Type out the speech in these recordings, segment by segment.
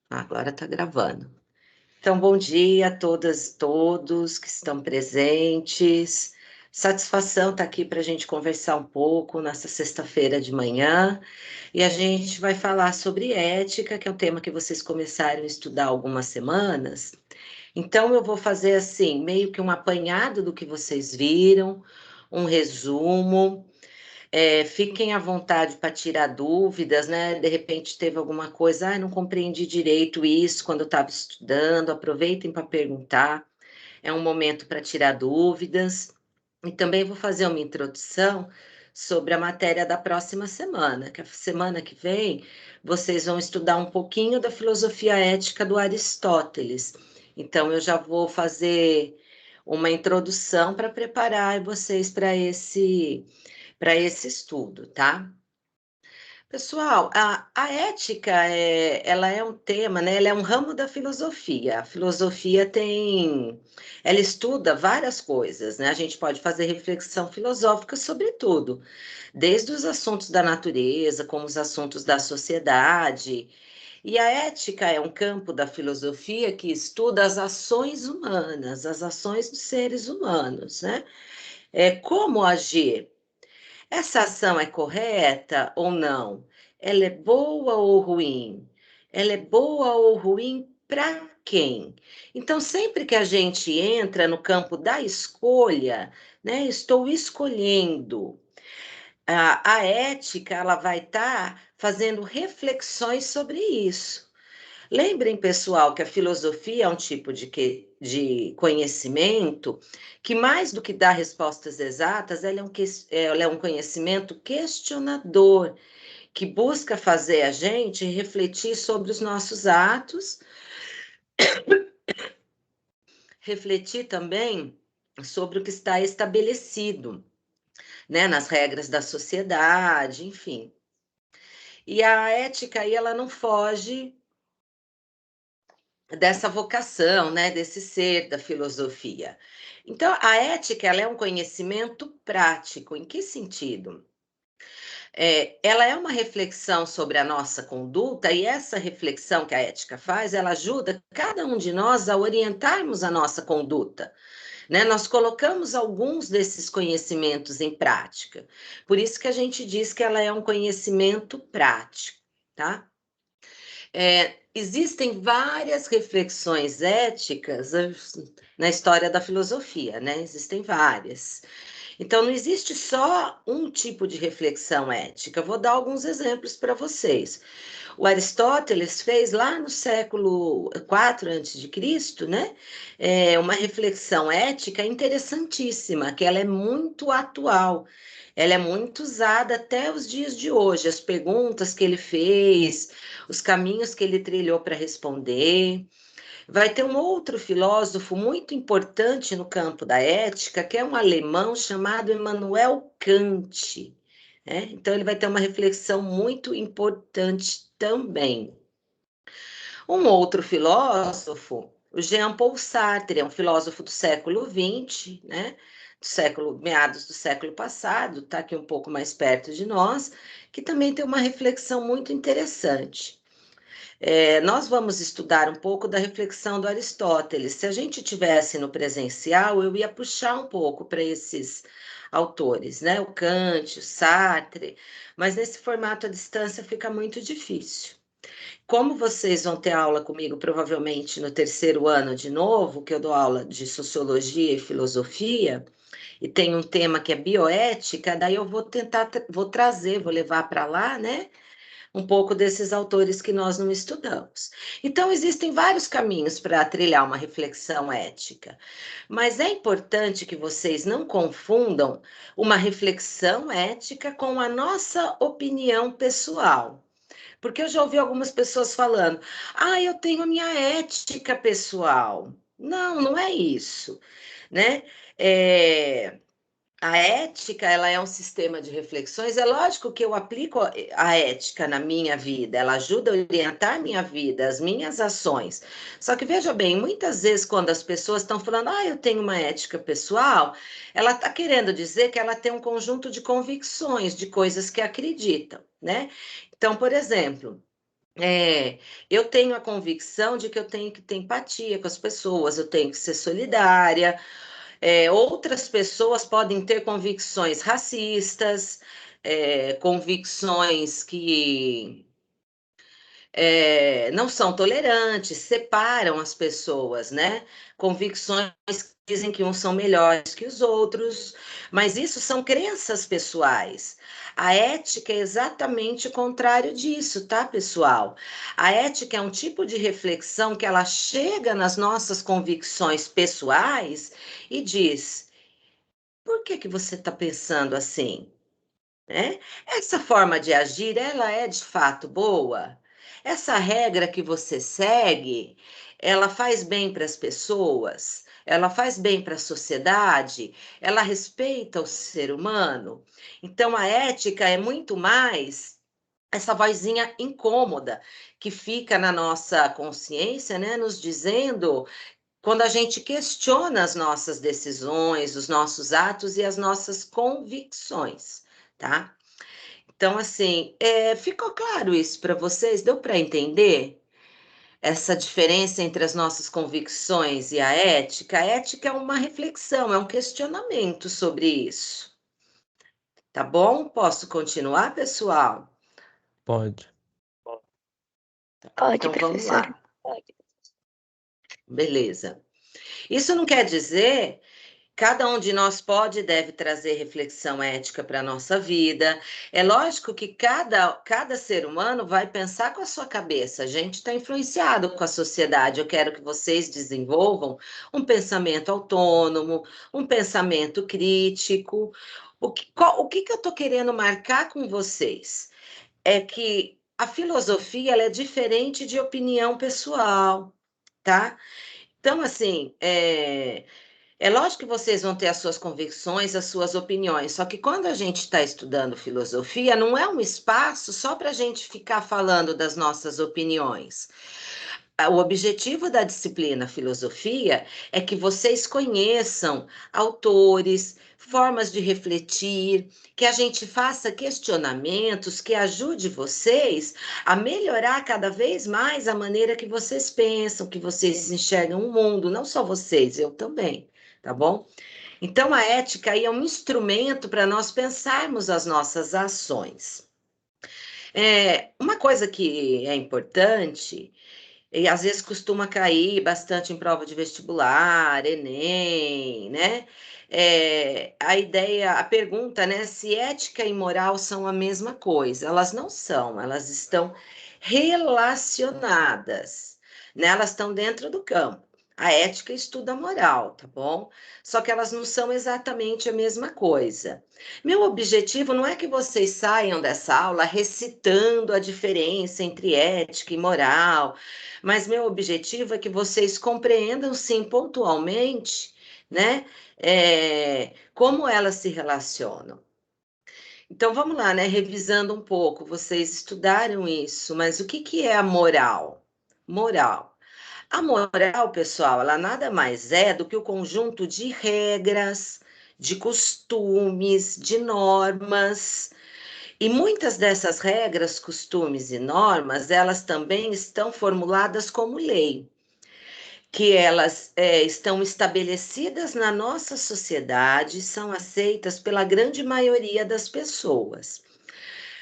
Agora está gravando. Então, bom dia a todas e todos que estão presentes. Satisfação estar aqui para a gente conversar um pouco nessa sexta-feira de manhã. E a gente vai falar sobre ética, que é um tema que vocês começaram a estudar há algumas semanas. Então, eu vou fazer assim, meio que um apanhado do que vocês viram, um resumo. Fiquem à vontade para tirar dúvidas, né? De repente teve alguma coisa, não compreendi direito isso quando eu estava estudando. Aproveitem para perguntar, é um momento para tirar dúvidas. E também vou fazer uma introdução sobre a matéria da próxima semana, que a semana que vem vocês vão estudar um pouquinho da filosofia ética do Aristóteles. Então, eu já vou fazer uma introdução para preparar vocês para esse estudo, tá? Pessoal, a ética ela é um tema, né? Ela é um ramo da filosofia. A filosofia ela estuda várias coisas, né? A gente pode fazer reflexão filosófica sobre tudo, desde os assuntos da natureza, como os assuntos da sociedade. E a ética é um campo da filosofia que estuda as ações humanas, as ações dos seres humanos, né? Como agir. Essa ação é correta ou não? Ela é boa ou ruim? Ela é boa ou ruim para quem? Então, sempre que a gente entra no campo da escolha, né, estou escolhendo. A ética, ela vai estar fazendo reflexões sobre isso. Lembrem, pessoal, que a filosofia é um tipo de conhecimento que, mais do que dar respostas exatas, ela é um conhecimento questionador, que busca fazer a gente refletir sobre os nossos atos, refletir também sobre o que está estabelecido, né, nas regras da sociedade, enfim. E a ética aí, ela não foge dessa vocação, né, desse ser da filosofia. Então, a ética, ela é um conhecimento prático. Em que sentido? Ela é uma reflexão sobre a nossa conduta, e essa reflexão que a ética faz, ela ajuda cada um de nós a orientarmos a nossa conduta, né? Nós colocamos alguns desses conhecimentos em prática. Por isso que a gente diz que ela é um conhecimento prático, tá? Existem várias reflexões éticas na história da filosofia, né? Existem várias. Então, não existe só um tipo de reflexão ética. Eu vou dar alguns exemplos para vocês. O Aristóteles fez lá no século IV a.C., né? Uma reflexão ética interessantíssima, que ela é muito atual. Ela é muito usada até os dias de hoje. As perguntas que ele fez, os caminhos que ele trilhou para responder. Vai ter um outro filósofo muito importante no campo da ética, que é um alemão chamado Immanuel Kant, né? Então, ele vai ter uma reflexão muito importante também. Um outro filósofo, o Jean-Paul Sartre, é um filósofo do século XX, né? Meados do século passado, está aqui um pouco mais perto de nós, que também tem uma reflexão muito interessante. Nós vamos estudar um pouco da reflexão do Aristóteles. Se a gente tivesse no presencial, eu ia puxar um pouco para esses autores, né? O Kant, o Sartre, mas nesse formato à distância fica muito difícil. Como vocês vão ter aula comigo, provavelmente no terceiro ano de novo, que eu dou aula de sociologia e filosofia, e tem um tema que é bioética, daí eu vou tentar, vou trazer, vou levar para lá, né? Um pouco desses autores que nós não estudamos. Então, existem vários caminhos para trilhar uma reflexão ética, mas é importante que vocês não confundam uma reflexão ética com a nossa opinião pessoal. Porque eu já ouvi algumas pessoas falando, eu tenho a minha ética pessoal. Não, não é isso, né? É, a ética, ela é um sistema de reflexões. É lógico que eu aplico a ética na minha vida, ela ajuda a orientar minha vida, as minhas ações. Só que veja bem, muitas vezes quando as pessoas estão falando, eu tenho uma ética pessoal, ela está querendo dizer que ela tem um conjunto de convicções, de coisas que acreditam, né? Então, por exemplo, eu tenho a convicção de que eu tenho que ter empatia com as pessoas, eu tenho que ser solidária. Outras pessoas podem ter convicções racistas, convicções que não são tolerantes, separam as pessoas, né? Convicções que dizem que uns são melhores que os outros, mas isso são crenças pessoais. A ética é exatamente o contrário disso, tá, pessoal? A ética é um tipo de reflexão que ela chega nas nossas convicções pessoais e diz: por que que você está pensando assim? Né? Essa forma de agir, ela é de fato boa? Essa regra que você segue, ela faz bem para as pessoas? Ela faz bem para a sociedade? Ela respeita o ser humano? Então, a ética é muito mais essa vozinha incômoda que fica na nossa consciência, né, nos dizendo quando a gente questiona as nossas decisões, os nossos atos e as nossas convicções, tá? Então, assim, ficou claro isso para vocês? Deu para entender essa diferença entre as nossas convicções e a ética? A ética é uma reflexão, é um questionamento sobre isso. Tá bom? Posso continuar, pessoal? Pode. Pode, Então, vamos professora. lá. Beleza. Isso não quer dizer cada um de nós pode e deve trazer reflexão ética para a nossa vida. É lógico que cada ser humano vai pensar com a sua cabeça. A gente está influenciado com a sociedade. Eu quero que vocês desenvolvam um pensamento autônomo, um pensamento crítico. O que eu estou querendo marcar com vocês é que a filosofia ela é diferente de opinião pessoal, tá? Então, assim, é lógico que vocês vão ter as suas convicções, as suas opiniões, só que quando a gente está estudando filosofia, não é um espaço só para a gente ficar falando das nossas opiniões. O objetivo da disciplina filosofia é que vocês conheçam autores, formas de refletir, que a gente faça questionamentos que ajude vocês a melhorar cada vez mais a maneira que vocês pensam, que vocês enxergam o mundo, não só vocês, eu também, tá bom? Então a ética aí é um instrumento para nós pensarmos as nossas ações. Uma coisa que é importante e às vezes costuma cair bastante em prova de vestibular, Enem, né? A ideia, a pergunta, né? Se ética e moral são a mesma coisa. Elas não são, elas estão relacionadas, né? Elas estão dentro do campo. A ética estuda a moral, tá bom? Só que elas não são exatamente a mesma coisa. Meu objetivo não é que vocês saiam dessa aula recitando a diferença entre ética e moral, mas meu objetivo é que vocês compreendam, sim, pontualmente, né, como elas se relacionam. Então, vamos lá, né, revisando um pouco, vocês estudaram isso, mas o que que é a moral? Moral. A moral, pessoal, ela nada mais é do que o conjunto de regras, de costumes, de normas, e muitas dessas regras, costumes e normas, elas também estão formuladas como lei, que elas estão estabelecidas na nossa sociedade, são aceitas pela grande maioria das pessoas.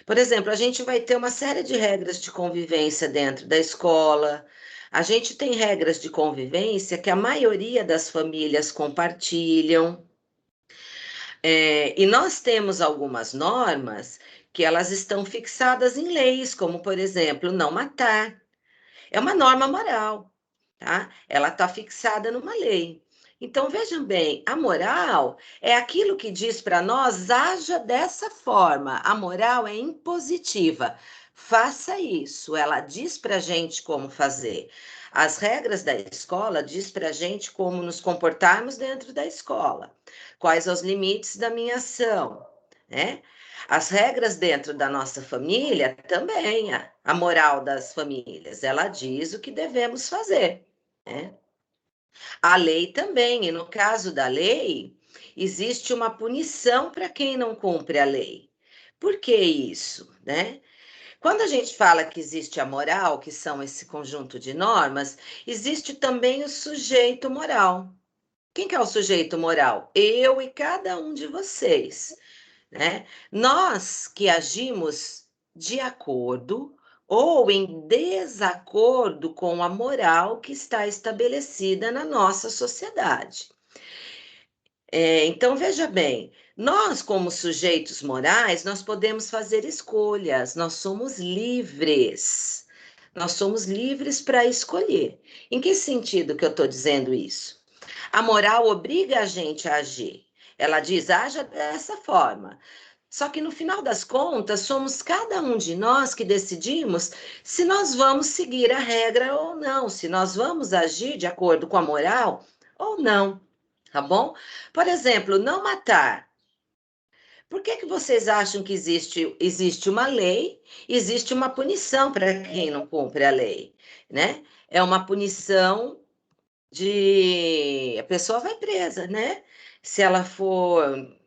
Por exemplo, a gente vai ter uma série de regras de convivência dentro da escola. A gente tem regras de convivência que a maioria das famílias compartilham. E nós temos algumas normas que elas estão fixadas em leis, como, por exemplo, não matar. É uma norma moral, tá? Ela está fixada numa lei. Então, vejam bem, a moral é aquilo que diz para nós, haja dessa forma. A moral é impositiva. Faça isso. Ela diz para a gente como fazer. As regras da escola diz para a gente como nos comportarmos dentro da escola. Quais os limites da minha ação, né? As regras dentro da nossa família também, a moral das famílias, ela diz o que devemos fazer, né? A lei também, e no caso da lei, existe uma punição para quem não cumpre a lei. Por que isso, né? Quando a gente fala que existe a moral, que são esse conjunto de normas, existe também o sujeito moral. Quem que é o sujeito moral? Eu e cada um de vocês, né? Nós que agimos de acordo ou em desacordo com a moral que está estabelecida na nossa sociedade. Então, veja bem, nós, como sujeitos morais, nós podemos fazer escolhas, nós somos livres. Nós somos livres para escolher. Em que sentido que eu estou dizendo isso? A moral obriga a gente a agir. Ela diz, haja dessa forma. Só que no final das contas, somos cada um de nós que decidimos se nós vamos seguir a regra ou não, se nós vamos agir de acordo com a moral ou não, tá bom? Por exemplo, não matar. Por que vocês acham que existe uma lei, existe uma punição para quem não cumpre a lei, né? É uma punição a pessoa vai presa, né? Se ela for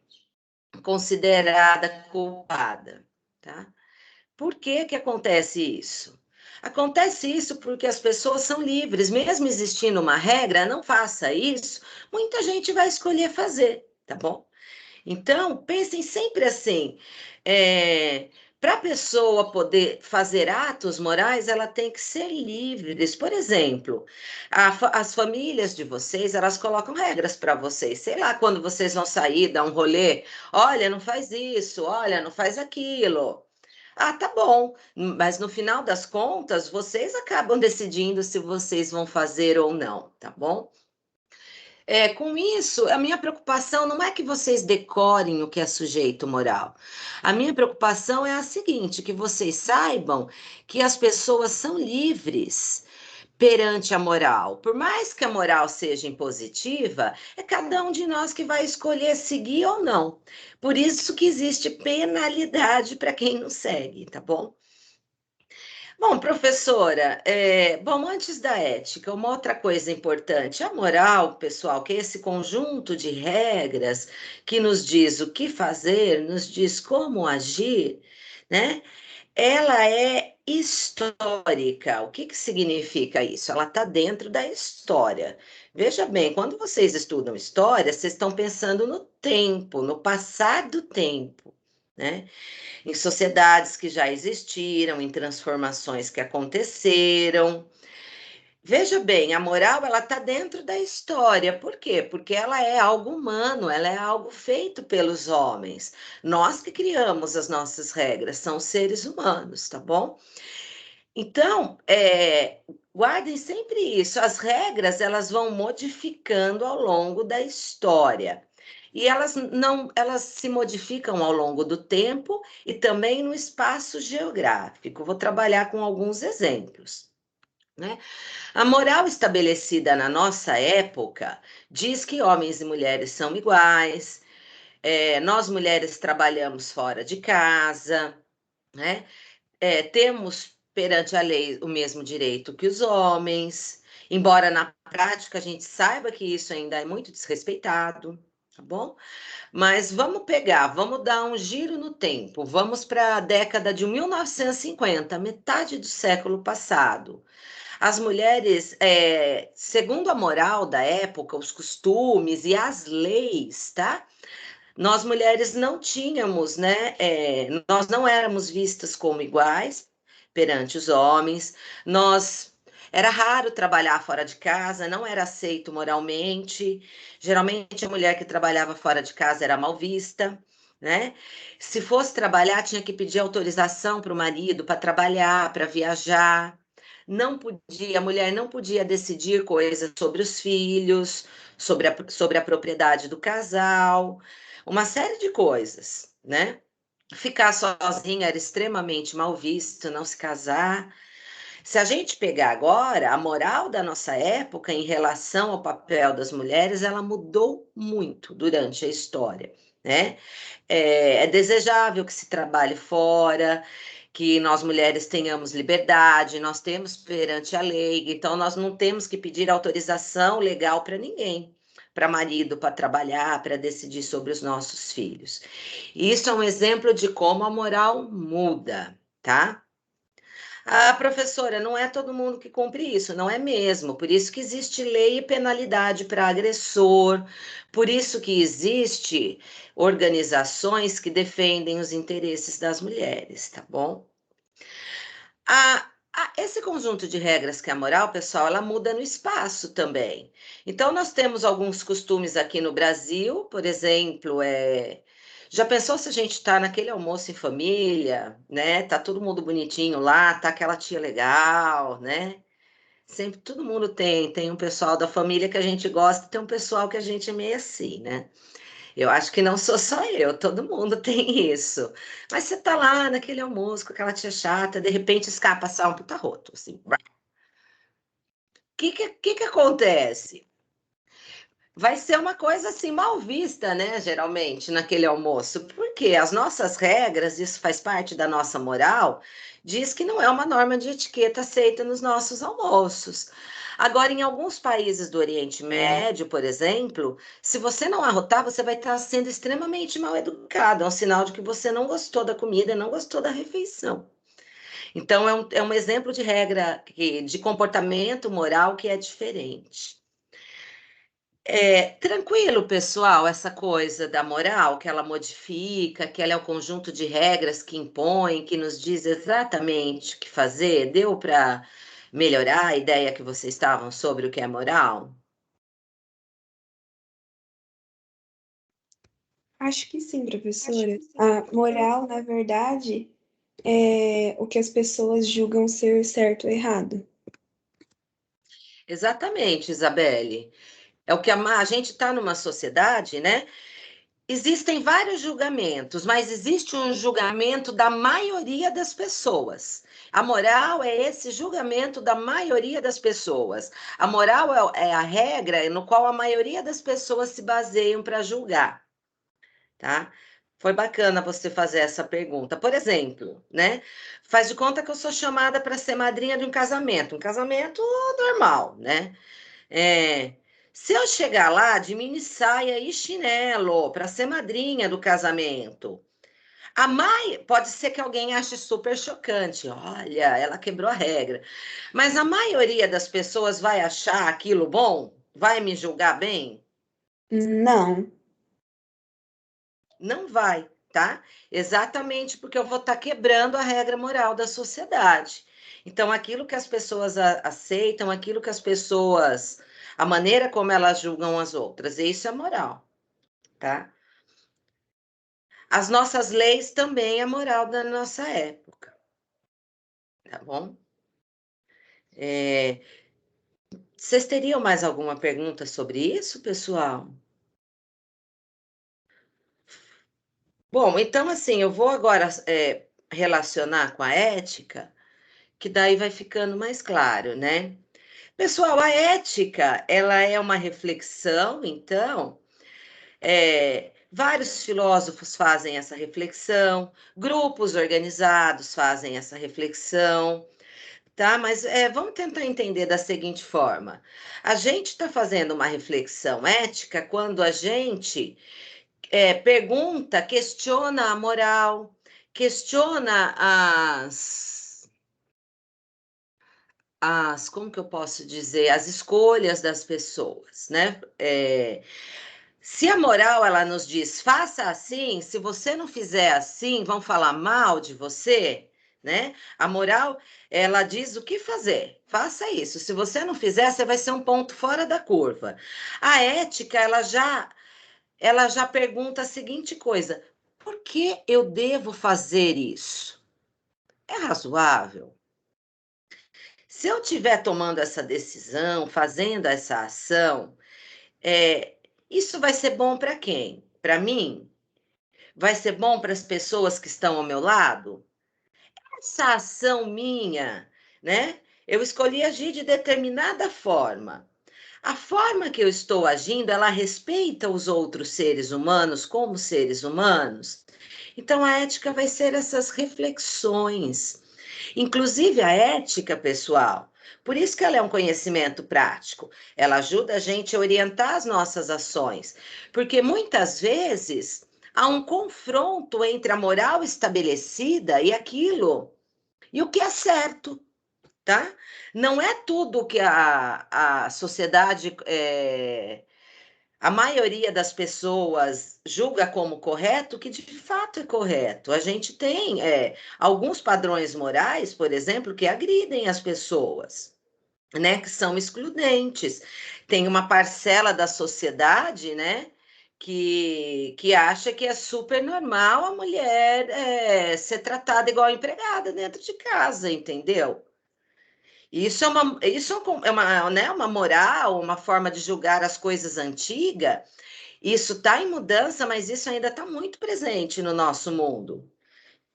considerada culpada, tá? Por que que acontece isso? Acontece isso porque as pessoas são livres, mesmo existindo uma regra, não faça isso, muita gente vai escolher fazer, tá bom? Então, pensem sempre assim: para a pessoa poder fazer atos morais, ela tem que ser livre. Por exemplo, as famílias de vocês, elas colocam regras para vocês. Sei lá, quando vocês vão sair, dar um rolê, olha, não faz isso, olha, não faz aquilo. Ah, tá bom, mas no final das contas, vocês acabam decidindo se vocês vão fazer ou não, tá bom? Com isso, a minha preocupação não é que vocês decorem o que é sujeito moral. A minha preocupação é a seguinte: que vocês saibam que as pessoas são livres perante a moral. Por mais que a moral seja impositiva, é cada um de nós que vai escolher seguir ou não. Por isso que existe penalidade para quem não segue, tá bom? Bom, professora, bom, antes da ética, uma outra coisa importante, a moral, pessoal, que é esse conjunto de regras que nos diz o que fazer, nos diz como agir, né? Ela é histórica. O que que significa isso? Ela está dentro da história. Veja bem, quando vocês estudam história, vocês estão pensando no tempo, no passar do tempo, né? Em sociedades que já existiram, em transformações que aconteceram. Veja bem, a moral ela está dentro da história. Por quê? Porque ela é algo humano, ela é algo feito pelos homens. Nós que criamos as nossas regras, são seres humanos, tá bom? Então, guardem sempre isso. As regras elas vão modificando ao longo da história. E elas se modificam ao longo do tempo e também no espaço geográfico. Vou trabalhar com alguns exemplos, né? A moral estabelecida na nossa época diz que homens e mulheres são iguais, nós mulheres trabalhamos fora de casa, né? Temos perante a lei o mesmo direito que os homens, embora na prática a gente saiba que isso ainda é muito desrespeitado, tá bom? Mas vamos dar um giro no tempo, vamos para a década de 1950, metade do século passado. As mulheres, segundo a moral da época, os costumes e as leis, tá? Nós mulheres não tínhamos, né? Nós não éramos vistas como iguais perante os homens. Era raro trabalhar fora de casa, não era aceito moralmente. Geralmente a mulher que trabalhava fora de casa era mal vista, né? Se fosse trabalhar, tinha que pedir autorização para o marido para trabalhar, para viajar. Não podia, a mulher não podia decidir coisas sobre os filhos, sobre a propriedade do casal, uma série de coisas, né? Ficar sozinha era extremamente mal visto, não se casar. Se a gente pegar agora, a moral da nossa época em relação ao papel das mulheres, ela mudou muito durante a história, né? É desejável que se trabalhe fora, que nós mulheres tenhamos liberdade, nós temos perante a lei, então nós não temos que pedir autorização legal para ninguém, para marido, para trabalhar, para decidir sobre os nossos filhos. Isso é um exemplo de como a moral muda, tá? Ah, professora, não é todo mundo que cumpre isso, não é mesmo. Por isso que existe lei e penalidade para agressor, por isso que existe organizações que defendem os interesses das mulheres, tá bom? Esse conjunto de regras que é a moral, pessoal, ela muda no espaço também. Então, nós temos alguns costumes aqui no Brasil, por exemplo, já pensou se a gente está naquele almoço em família, né? Tá todo mundo bonitinho lá, tá aquela tia legal, né? Sempre todo mundo tem um pessoal da família que a gente gosta, tem um pessoal que a gente é meio assim, né? Eu acho que não sou só eu, todo mundo tem isso. Mas você tá lá naquele almoço com aquela tia chata, de repente escapa só um puta roto, assim. O que acontece? Vai ser uma coisa assim mal vista, né, geralmente, naquele almoço, porque as nossas regras, isso faz parte da nossa moral, diz que não é uma norma de etiqueta aceita nos nossos almoços. Agora, em alguns países do Oriente Médio, por exemplo, se você não arrotar, você vai estar sendo extremamente mal educado, é um sinal de que você não gostou da comida, não gostou da refeição. Então, é um exemplo de regra, de comportamento moral que é diferente. É tranquilo, pessoal, essa coisa da moral, que ela modifica, que ela é o conjunto de regras que impõe, que nos diz exatamente o que fazer. Deu para melhorar a ideia que vocês estavam sobre o que é moral? Acho que sim, professora. A moral, na verdade, é o que as pessoas julgam ser certo ou errado. Exatamente, Isabelle. É o que a gente está numa sociedade, né? Existem vários julgamentos, mas existe um julgamento da maioria das pessoas. A moral é esse julgamento da maioria das pessoas. A moral é a regra no qual a maioria das pessoas se baseiam para julgar, tá? Foi bacana você fazer essa pergunta. Por exemplo, né? Faz de conta que eu sou chamada para ser madrinha de um casamento normal, né? É, se eu chegar lá de mini saia e chinelo para ser madrinha do casamento, pode ser que alguém ache super chocante. Olha, ela quebrou a regra. Mas a maioria das pessoas vai achar aquilo bom? Vai me julgar bem? Não. Não vai, tá? Exatamente porque eu vou estar quebrando a regra moral da sociedade. Então, aquilo que as pessoas aceitam, aquilo que as pessoas, a maneira como elas julgam as outras, isso é moral, tá? As nossas leis também é moral da nossa época, tá bom? Vocês teriam mais alguma pergunta sobre isso, pessoal? Bom, então assim, eu vou agora relacionar com a ética, que daí vai ficando mais claro, né? Pessoal, a ética, ela é uma reflexão, então, vários filósofos fazem essa reflexão, grupos organizados fazem essa reflexão, tá? Mas vamos tentar entender da seguinte forma: a gente está fazendo uma reflexão ética quando a gente pergunta, questiona a moral, questiona como que eu posso dizer, as escolhas das pessoas, né? Se a moral ela nos diz faça assim, se você não fizer assim, vão falar mal de você, né? A moral ela diz o que fazer, faça isso. Se você não fizer, você vai ser um ponto fora da curva. A ética ela já pergunta a seguinte coisa: por que eu devo fazer isso? É razoável? Se eu estiver tomando essa decisão, fazendo essa ação, é, isso vai ser bom para quem? Para mim? Vai ser bom para as pessoas que estão ao meu lado? Essa ação minha, né? Eu escolhi agir de determinada forma. A forma que eu estou agindo, ela respeita os outros seres humanos como seres humanos? Então, a ética vai ser essas reflexões. Inclusive a ética, pessoal. Por isso que ela é um conhecimento prático. Ela ajuda a gente a orientar as nossas ações. Porque muitas vezes há um confronto entre a moral estabelecida e aquilo e o que é certo, tá? Não é tudo que a sociedade, a maioria das pessoas julga como correto, que de fato é correto. A gente tem alguns padrões morais, por exemplo, que agridem as pessoas, né, que são excludentes. Tem uma parcela da sociedade, né, que acha que é super normal a mulher ser tratada igual empregada dentro de casa, entendeu? Isso é uma, né, uma moral, uma forma de julgar as coisas antiga. Isso está em mudança, mas isso ainda está muito presente no nosso mundo.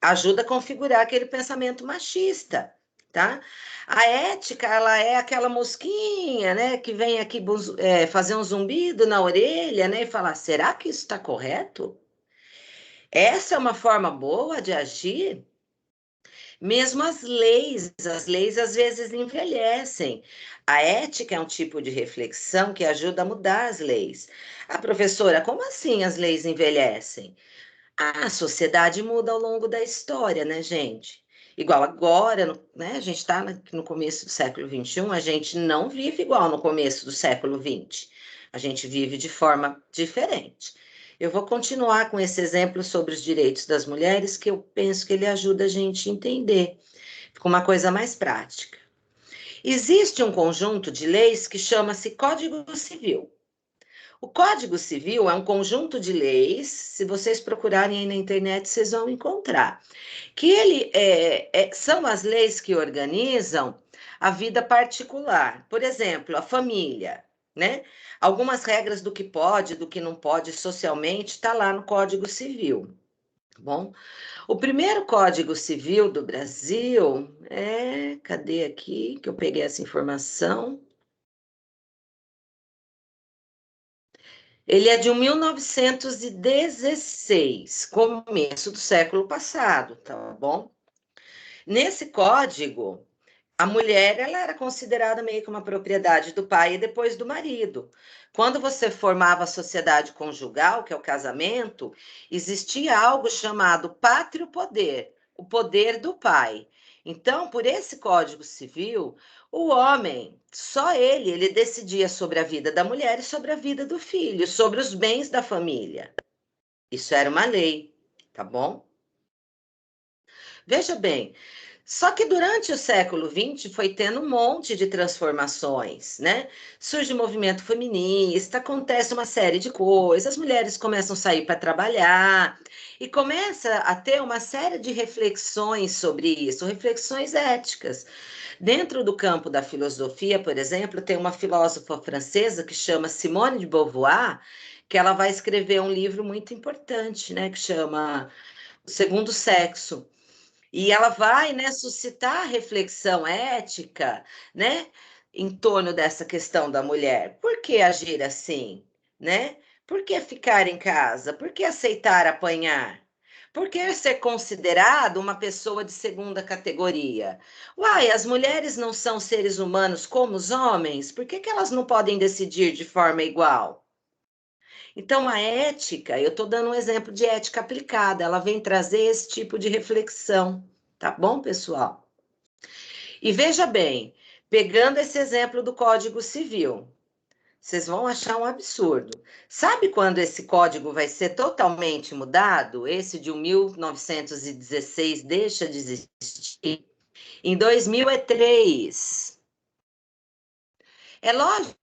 Ajuda a configurar aquele pensamento machista, tá? A ética, ela é aquela mosquinha, né, que vem aqui fazer um zumbido na orelha, né, e falar: será que isso está correto? Essa é uma forma boa de agir? Mesmo as leis às vezes envelhecem. A ética é um tipo de reflexão que ajuda a mudar as leis. Ah, professora, como assim as leis envelhecem? A sociedade muda ao longo da história, né, gente? Igual agora, né, a gente está no começo do século XXI, a gente não vive igual no começo do século XX. A gente vive de forma diferente. Eu vou continuar com esse exemplo sobre os direitos das mulheres, que eu penso que ele ajuda a gente a entender. Fica uma coisa mais prática. Existe um conjunto de leis que chama-se Código Civil. O Código Civil é um conjunto de leis, se vocês procurarem aí na internet, vocês vão encontrar, que são as leis que organizam a vida particular. Por exemplo, a família, né? Algumas regras do que pode, do que não pode socialmente, está lá no Código Civil. Tá bom? O primeiro Código Civil do Brasil cadê aqui que eu peguei essa informação? Ele é de 1916, começo do século passado, tá bom? Nesse código, a mulher ela era considerada meio que uma propriedade do pai e depois do marido. Quando você formava a sociedade conjugal, que é o casamento, existia algo chamado pátrio poder, o poder do pai. Então, por esse Código Civil, o homem, só ele decidia sobre a vida da mulher e sobre a vida do filho, sobre os bens da família. Isso era uma lei, tá bom? Veja bem, só que durante o século XX foi tendo um monte de transformações, né? Surge o movimento feminista, acontece uma série de coisas, as mulheres começam a sair para trabalhar e começa a ter uma série de reflexões sobre isso, reflexões éticas. Dentro do campo da filosofia, por exemplo, tem uma filósofa francesa que chama Simone de Beauvoir, que ela vai escrever um livro muito importante, né? Que chama O Segundo Sexo. E ela vai, né, suscitar reflexão ética, né, em torno dessa questão da mulher. Por que agir assim, né? Por que ficar em casa? Por que aceitar apanhar? Por que ser considerado uma pessoa de segunda categoria? Uai, as mulheres não são seres humanos como os homens? Por que elas não podem decidir de forma igual? Então, a ética, eu estou dando um exemplo de ética aplicada, ela vem trazer esse tipo de reflexão, tá bom, pessoal? E veja bem, pegando esse exemplo do Código Civil, vocês vão achar um absurdo. Sabe quando esse código vai ser totalmente mudado? Esse de 1916 deixa de existir? Em 2003. É lógico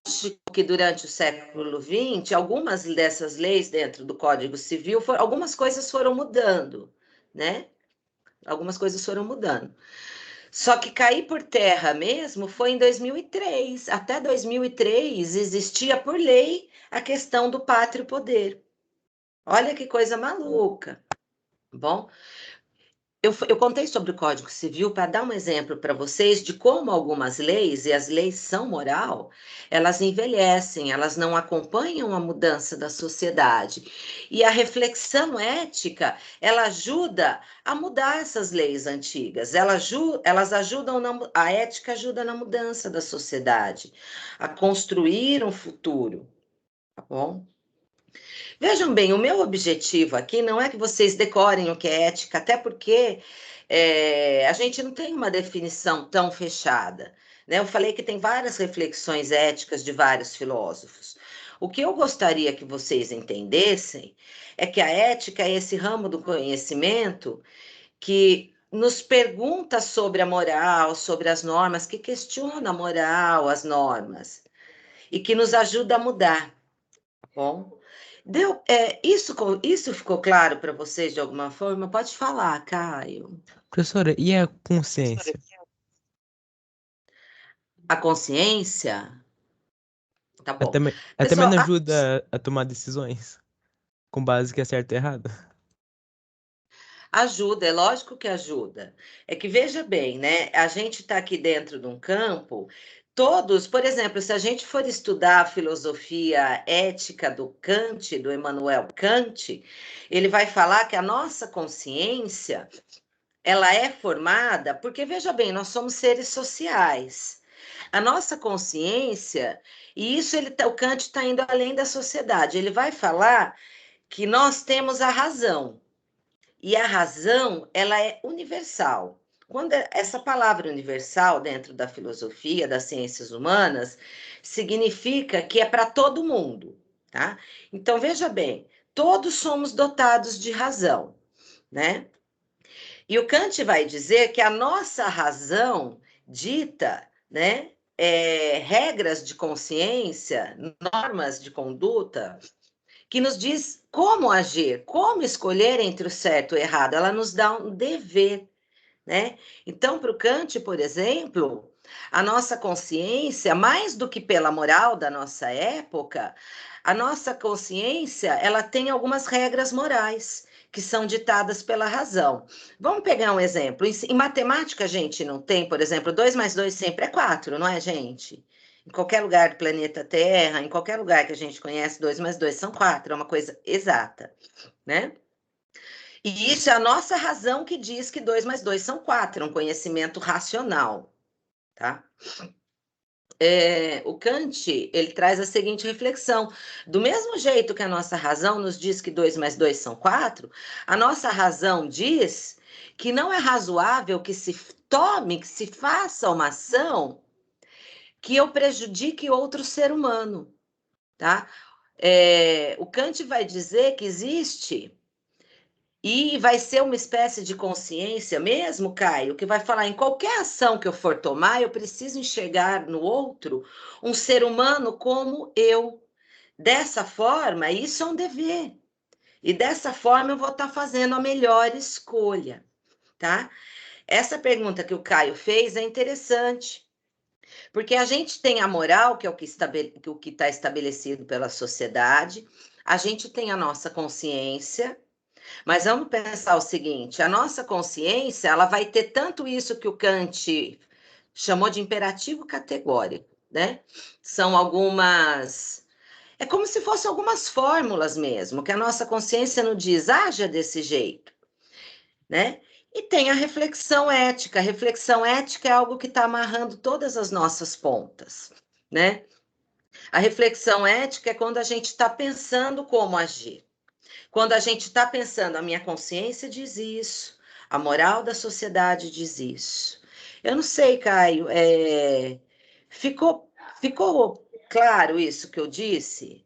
que durante o século XX, algumas dessas leis dentro do Código Civil, algumas coisas foram mudando, né? Algumas coisas foram mudando. Só que cair por terra mesmo foi em 2003. Até 2003 existia por lei a questão do pátrio poder. Olha que coisa maluca. Bom, eu contei sobre o Código Civil para dar um exemplo para vocês de como algumas leis, e as leis são moral, elas envelhecem, elas não acompanham a mudança da sociedade. E a reflexão ética, ela ajuda a mudar essas leis antigas, elas ajudam, a ética ajuda na mudança da sociedade, a construir um futuro, tá bom? Vejam bem, o meu objetivo aqui não é que vocês decorem o que é ética, até porque a gente não tem uma definição tão fechada, né? Eu falei que tem várias reflexões éticas de vários filósofos. O que eu gostaria que vocês entendessem é que a ética é esse ramo do conhecimento que nos pergunta sobre a moral, sobre as normas, que questiona a moral, as normas, e que nos ajuda a mudar, tá bom? Isso ficou claro para vocês de alguma forma? Pode falar, Caio. Professora, e a consciência? A consciência? Tá Ela bom. também Pessoal, não ajuda a tomar decisões com base que é certo e errado? ajuda, é lógico que ajuda. É que veja bem, né? A gente está aqui dentro de um campo, todos, por exemplo, se a gente for estudar a filosofia ética do Kant, do Immanuel Kant, ele vai falar que a nossa consciência, ela é formada, porque veja bem, nós somos seres sociais. A nossa consciência, e isso o Kant está indo além da sociedade, ele vai falar que nós temos a razão. E a razão, ela é universal. Quando essa palavra universal, dentro da filosofia, das ciências humanas, significa que é para todo mundo, tá? Então, veja bem, todos somos dotados de razão, né? E o Kant vai dizer que a nossa razão dita, né, regras de consciência, normas de conduta, que nos diz como agir, como escolher entre o certo e o errado. Ela nos dá um dever, né? Então, para o Kant, por exemplo, a nossa consciência, mais do que pela moral da nossa época, a nossa consciência, ela tem algumas regras morais que são ditadas pela razão. Vamos pegar um exemplo. Em matemática, a gente não tem, por exemplo, 2 mais 2 sempre é 4, não é, gente? Em qualquer lugar do planeta Terra, em qualquer lugar que a gente conhece, 2 mais 2 são 4, é uma coisa exata, né? E isso é a nossa razão que diz que 2 mais 2 são 4, é um conhecimento racional, tá? O Kant, ele traz a seguinte reflexão: do mesmo jeito que a nossa razão nos diz que 2 mais 2 são 4, a nossa razão diz que não é razoável que se tome, que se faça uma ação que eu prejudique outro ser humano, tá? O Kant vai dizer que existe e vai ser uma espécie de consciência mesmo, Caio, que vai falar em qualquer ação que eu for tomar, eu preciso enxergar no outro um ser humano como eu. Dessa forma, isso é um dever. E dessa forma eu vou estar fazendo a melhor escolha, tá? Essa pergunta que o Caio fez é interessante, porque a gente tem a moral, que é o que está estabelecido pela sociedade, a gente tem a nossa consciência, mas vamos pensar o seguinte, a nossa consciência, ela vai ter tanto isso que o Kant chamou de imperativo categórico, né? São algumas... É como se fossem algumas fórmulas mesmo, que a nossa consciência nos diz, haja desse jeito, né? E tem a reflexão ética. A reflexão ética é algo que está amarrando todas as nossas pontas, né? A reflexão ética é quando a gente está pensando como agir. Quando a gente está pensando, a minha consciência diz isso, a moral da sociedade diz isso. Eu não sei, Caio, ficou claro isso que eu disse?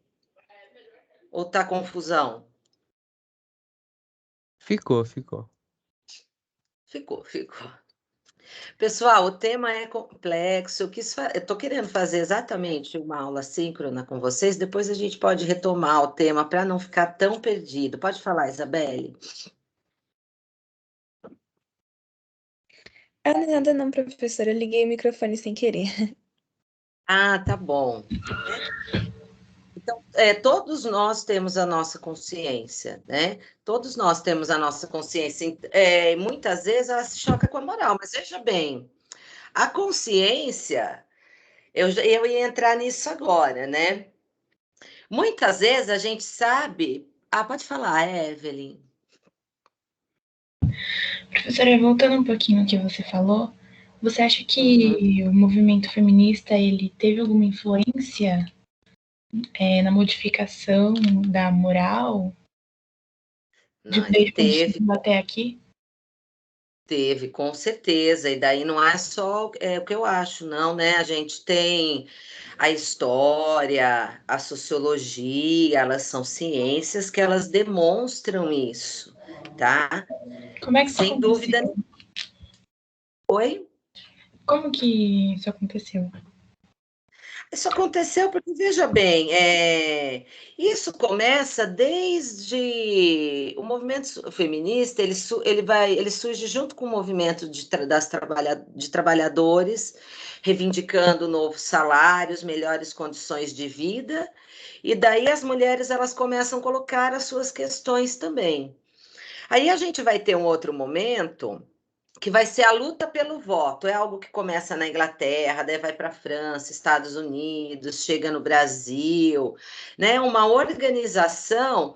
Ou está confusão? Ficou. Ficou. Pessoal, o tema é complexo. Eu estou querendo fazer exatamente uma aula síncrona com vocês, depois a gente pode retomar o tema para não ficar tão perdido. Pode falar, Isabelle? Ah, não é nada não, professora. Eu liguei o microfone sem querer. Ah, tá bom. Então, todos nós temos a nossa consciência, né? Todos nós temos a nossa consciência. Muitas vezes ela se choca com a moral, mas veja bem, a consciência, eu ia entrar nisso agora, né? Muitas vezes a gente sabe. Ah, pode falar, Evelyn. Professora, voltando um pouquinho ao que você falou, você acha que o movimento feminista ele teve alguma influência na modificação da moral de Não, desde quando teve, chegou até aqui? teve, com certeza. E daí não é só o que eu acho, não, né? A gente tem a história, a sociologia, elas são ciências que elas demonstram isso, tá? Como é que isso Sem dúvida. aconteceu? Oi? Como que isso aconteceu? Isso aconteceu porque, veja bem, isso começa desde o movimento feminista, ele surge junto com o movimento de trabalhadores, reivindicando novos salários, melhores condições de vida, e daí as mulheres elas começam a colocar as suas questões também. Aí a gente vai ter um outro momento que vai ser a luta pelo voto. É algo que começa na Inglaterra, daí vai para a França, Estados Unidos, chega no Brasil, né? Uma organização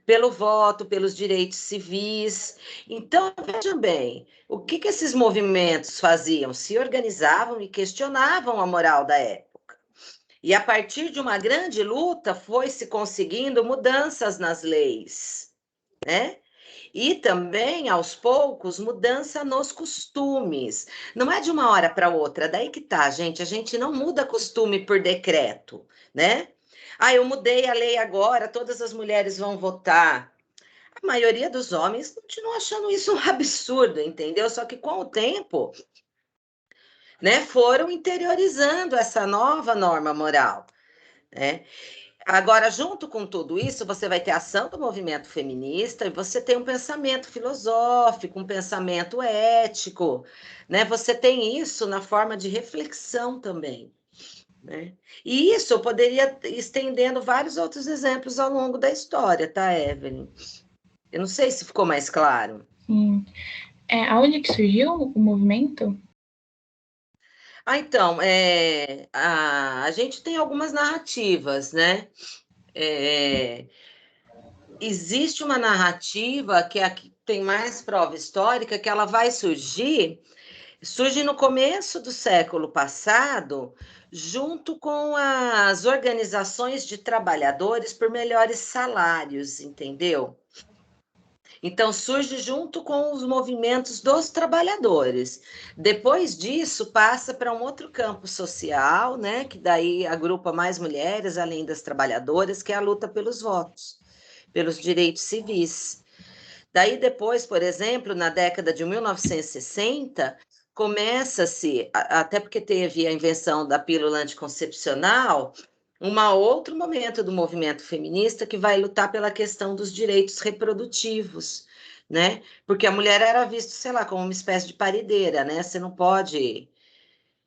pelo voto, pelos direitos civis. Então, veja bem, o que esses movimentos faziam? Se organizavam e questionavam a moral da época. E a partir de uma grande luta foi se conseguindo mudanças nas leis, né? E também, aos poucos, mudança nos costumes. Não é de uma hora para outra, daí que tá, gente. A gente não muda costume por decreto, né? Ah, eu mudei a lei agora, todas as mulheres vão votar. A maioria dos homens continua achando isso um absurdo, entendeu? Só que com o tempo, né, foram interiorizando essa nova norma moral, né? Agora, junto com tudo isso, você vai ter a ação do movimento feminista e você tem um pensamento filosófico, um pensamento ético, né? Você tem isso na forma de reflexão também, né? E isso eu poderia ir estendendo vários outros exemplos ao longo da história, tá, Evelyn? Eu não sei se ficou mais claro. Sim. Aonde que surgiu o movimento? Ah, então, a gente tem algumas narrativas, né? É, existe uma narrativa que é a que tem mais prova histórica, que ela vai surge no começo do século passado, junto com as organizações de trabalhadores por melhores salários, entendeu? Então, surge junto com os movimentos dos trabalhadores. Depois disso, passa para um outro campo social, né? Que daí agrupa mais mulheres, além das trabalhadoras, que é a luta pelos votos, pelos direitos civis. Daí depois, por exemplo, na década de 1960, começa-se, até porque teve a invenção da pílula anticoncepcional, um outro momento do movimento feminista que vai lutar pela questão dos direitos reprodutivos, né? Porque a mulher era vista, sei lá, como uma espécie de parideira, né? Você não pode,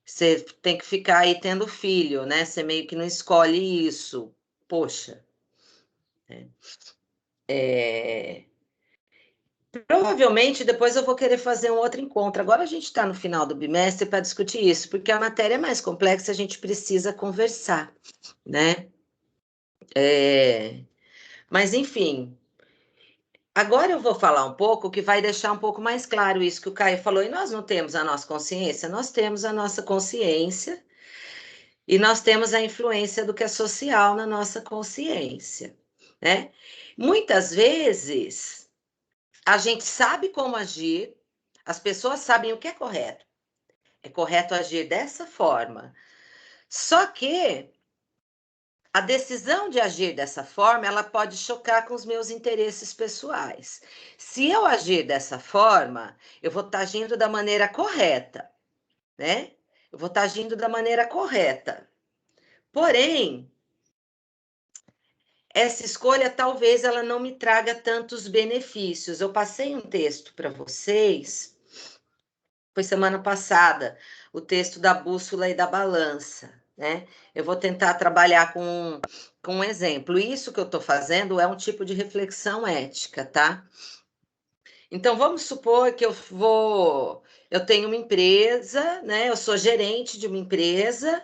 você tem que ficar aí tendo filho, né? Você meio que não escolhe isso. Poxa, né? Provavelmente depois eu vou querer fazer um outro encontro. Agora a gente está no final do bimestre para discutir isso, porque a matéria é mais complexa, a gente precisa conversar, né? Mas enfim, agora eu vou falar um pouco que vai deixar um pouco mais claro isso que o Caio falou. E nós não temos a nossa consciência, nós temos a nossa consciência e nós temos a influência do que é social na nossa consciência, né? Muitas vezes a gente sabe como agir, as pessoas sabem o que é correto. É correto agir dessa forma. Só que a decisão de agir dessa forma, ela pode chocar com os meus interesses pessoais. Se eu agir dessa forma, eu vou estar agindo da maneira correta, né? Eu vou estar agindo da maneira correta. Porém, essa escolha talvez ela não me traga tantos benefícios. Eu passei um texto para vocês, foi semana passada, o texto da bússola e da balança, né? Eu vou tentar trabalhar com um exemplo. Isso que eu estou fazendo é um tipo de reflexão ética, tá? Então, vamos supor que eu tenho uma empresa, né? Eu sou gerente de uma empresa,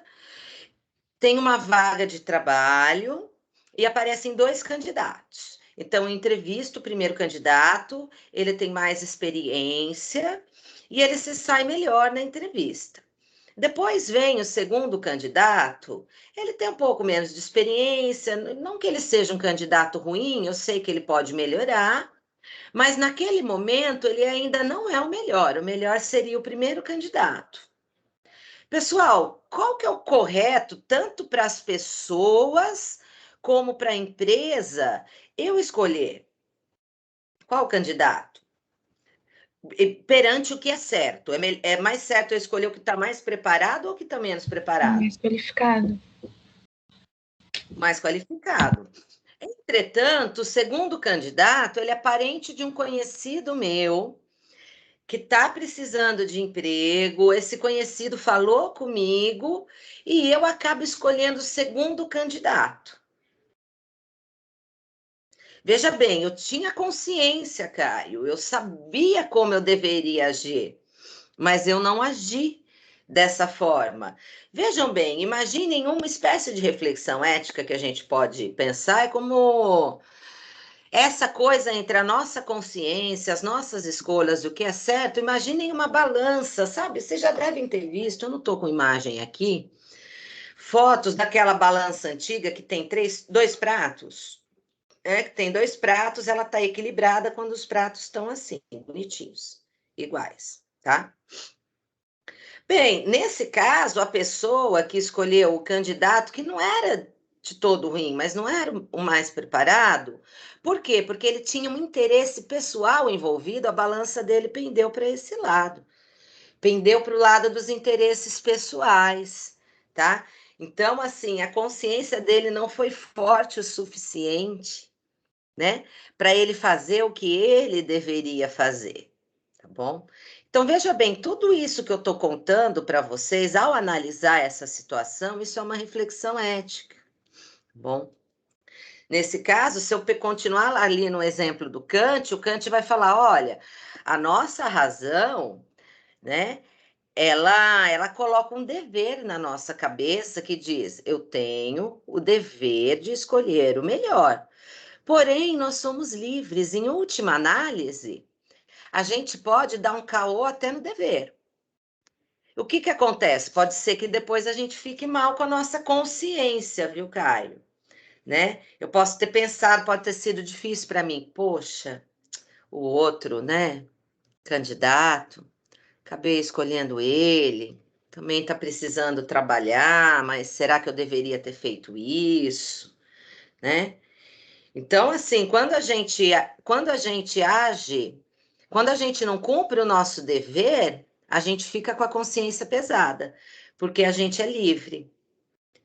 tenho uma vaga de trabalho e aparecem dois candidatos. Então, eu entrevisto o primeiro candidato, ele tem mais experiência e ele se sai melhor na entrevista. Depois vem o segundo candidato, ele tem um pouco menos de experiência, não que ele seja um candidato ruim, eu sei que ele pode melhorar, mas naquele momento ele ainda não é o melhor seria o primeiro candidato. Pessoal, qual que é o correto, tanto para as pessoas como para a empresa, eu escolher? Qual candidato? Perante o que é certo. É mais certo eu escolher o que está mais preparado ou o que está menos preparado? Mais qualificado. Mais qualificado. Entretanto, o segundo candidato, ele é parente de um conhecido meu, que está precisando de emprego, esse conhecido falou comigo, e eu acabo escolhendo o segundo candidato. Veja bem, eu tinha consciência, Caio, eu sabia como eu deveria agir, mas eu não agi dessa forma. Vejam bem, imaginem uma espécie de reflexão ética que a gente pode pensar, é como essa coisa entre a nossa consciência, as nossas escolhas, o que é certo. Imaginem uma balança, sabe? Vocês já devem ter visto, eu não estou com imagem aqui, fotos daquela balança antiga que tem dois pratos. Que tem dois pratos, ela está equilibrada quando os pratos estão assim, bonitinhos, iguais, tá? Bem, nesse caso, a pessoa que escolheu o candidato, que não era de todo ruim, mas não era o mais preparado, por quê? Porque ele tinha um interesse pessoal envolvido, a balança dele pendeu para esse lado, pendeu para o lado dos interesses pessoais, tá? Então, assim, a consciência dele não foi forte o suficiente, né, para ele fazer o que ele deveria fazer, tá bom? Então, veja bem, tudo isso que eu estou contando para vocês, ao analisar essa situação, isso é uma reflexão ética, tá bom? Nesse caso, se eu continuar ali no exemplo do Kant, o Kant vai falar, olha, a nossa razão, né, ela coloca um dever na nossa cabeça que diz, eu tenho o dever de escolher o melhor. Porém, nós somos livres. Em última análise, a gente pode dar um caô até no dever. O que acontece? Pode ser que depois a gente fique mal com a nossa consciência, viu, Caio? Né? Eu posso ter pensado, pode ter sido difícil para mim. Poxa, o outro, né? Candidato, acabei escolhendo ele. Também está precisando trabalhar, mas será que eu deveria ter feito isso? Né? Então, assim, quando a gente age, quando a gente não cumpre o nosso dever, a gente fica com a consciência pesada, porque a gente é livre,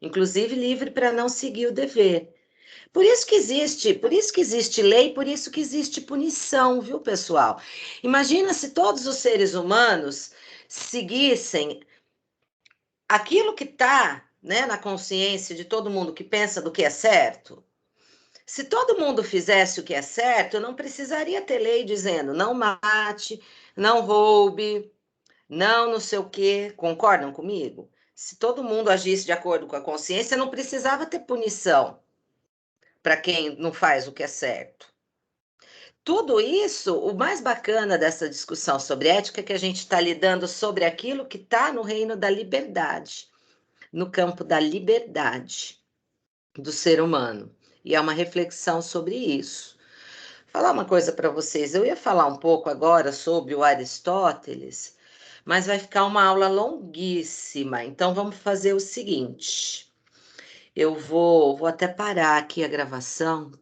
inclusive livre para não seguir o dever. Por isso que existe lei, por isso que existe punição, viu, pessoal? Imagina se todos os seres humanos seguissem aquilo que está, né, na consciência de todo mundo que pensa do que é certo. Se todo mundo fizesse o que é certo, não precisaria ter lei dizendo não mate, não roube, não sei o quê. Concordam comigo? Se todo mundo agisse de acordo com a consciência, não precisava ter punição para quem não faz o que é certo. Tudo isso, o mais bacana dessa discussão sobre ética é que a gente está lidando sobre aquilo que está no reino da liberdade, no campo da liberdade do ser humano. E é uma reflexão sobre isso. Falar uma coisa para vocês, eu ia falar um pouco agora sobre o Aristóteles, mas vai ficar uma aula longuíssima, então vamos fazer o seguinte, eu vou até parar aqui a gravação,